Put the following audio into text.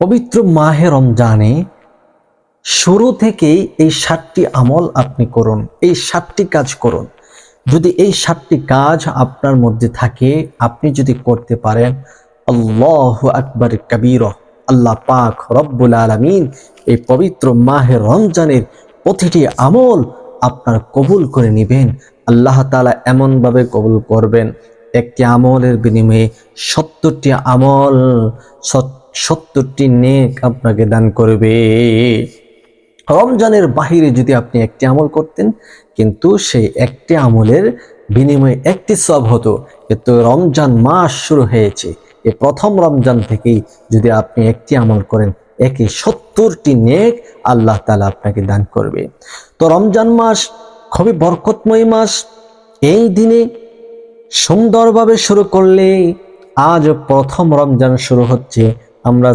পবিত্র মাহে রমজানে শুরু থেকেই এই 7টি আমল আপনি করুন, এই 7টি কাজ করুন। যদি এই 7টি কাজ আপনার মধ্যে থাকে, আপনি যদি করতে পারেন, আল্লাহু আকবার কাবীরা, আল্লাহ পাক রব্বুল আলামিন এই পবিত্র মাহে রমজানের প্রতিটি আমল আপনার কবুল করে নেবেন। আল্লাহ তাআলা এমনভাবে কবুল করবেন, একটি আমলের বিনিময়ে 70টি আমল, 70টি নেক আপনাকে দান করবে। রমজানের বাহিরে যদি আপনি একটি আমল করতেন, কিন্তু সেই একটি আমলের বিনিময়ে একটি সওয়াব হতো। কিন্তু রমজান মাস শুরু হয়েছে, এই প্রথম রমজান থেকেই যদি আপনি একটি আমল করেন, একে 70টি নেক আল্লাহ তাআলা আপনাকে দান করবে। তো রমজান মাস খুবই বরকতময় মাস। এই দিনে সুন্দরভাবে শুরু করলে, আজ প্রথম রমজান শুরু হচ্ছে, আমরা